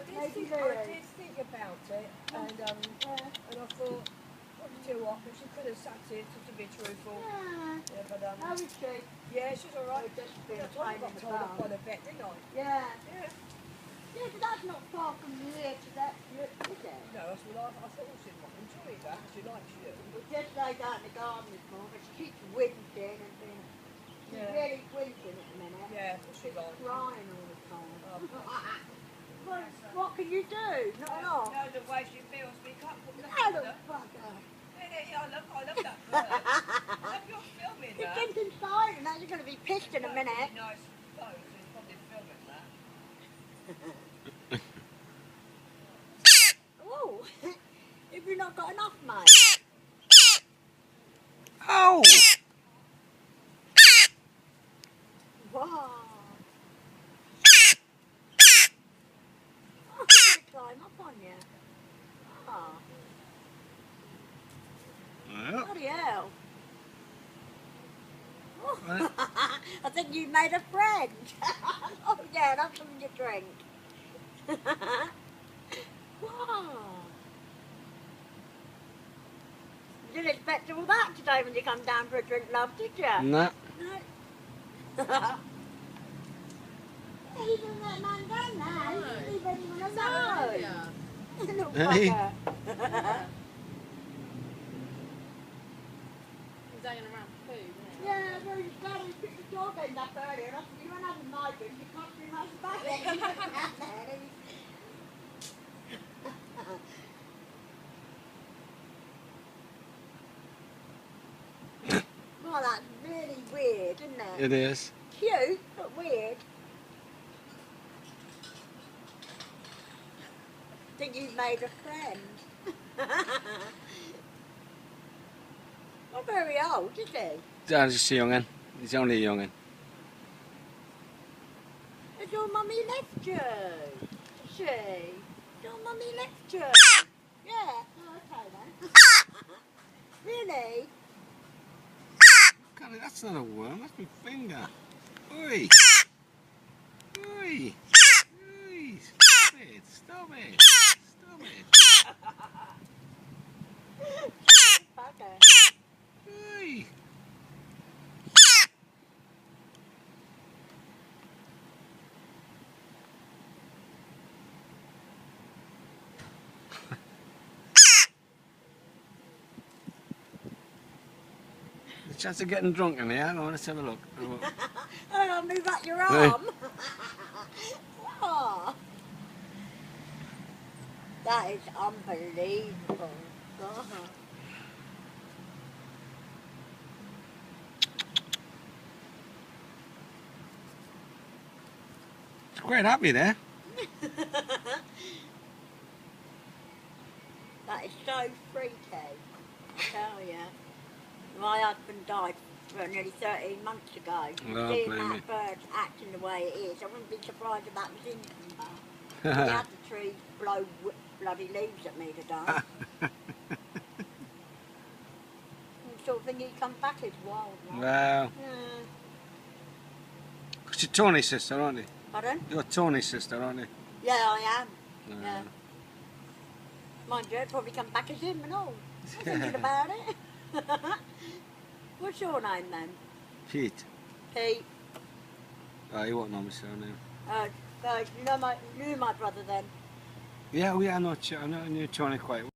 did think about it, and I thought, do you know what? If she could have sat here to be truthful. Yeah, but How is she? yeah, she's all right. Just been I playing got in the told off by barn. the vet, didn't I? Yeah. Yeah. Yeah, but that's not far from here to that, is it? No, that's what I thought she might enjoy that. She likes you. We just laid out in the garden this morning, but she keeps whinging and being, she's really whinging at the minute. Yeah, she's on. Crying all the time. Oh, What can you do? Not a lot. No, the way she feels, we can't put nothing I on don't her. fuck her. Yeah, I love that bird. I love your filming It's that. getting inside and now you're going to be pissed in a minute. Nice photos, he's probably filming that. Oh, have you not got enough, mate? Oh! Wow. Oh, I'm going to climb up on you. Oh, Well, bloody hell. Oh. Right. I think you made a friend. Oh yeah, that's something you drink. Wow. You didn't expect all that today when you come down for a drink, love, did you? no. No. Even that man down there, he didn't leave anyone alone. Little Hey. fucker. He's hanging around for food, isn't he? Yeah, well, he's glad we picked the dog end up earlier. And I said, you won't have a migrant, you can't bring us back. And he went out there and well, that's really weird, isn't it? It is. Cute, but weird. I think you've made a friend. Not very old, is he? Just a young'un. He's only a young'un. Has your mummy left you? Has she? Your mummy left you? Yeah. Oh, okay then. Really? God, that's not a worm, that's my finger. Oi! Oi! Oi! Stop it! Stop it! Stop it! Bugger. Oi! The chance of getting drunk in here, go on, let's have a look. Oh, move up your Hey. arm. Oh. That is unbelievable. God. It's quite happy there. That is so freaky, I tell you. My husband died nearly 13 months ago. Oh, Seeing blame that me. bird acting the way it is, I wouldn't be surprised if that was in there. He had the trees blow bloody leaves at me today. The sort of thing he'd come back as wild. Like. Well, Yeah. because you're Tony's sister, aren't you? Pardon? You're Tony's sister, aren't you? Yeah, I am. No. Yeah. Mind you, I'd probably come back as him and all. I'm thinking about it. What's your name then? Pete. Pete. Oh, you won't know my surname. You knew my brother then? Yeah, I know Tony quite well.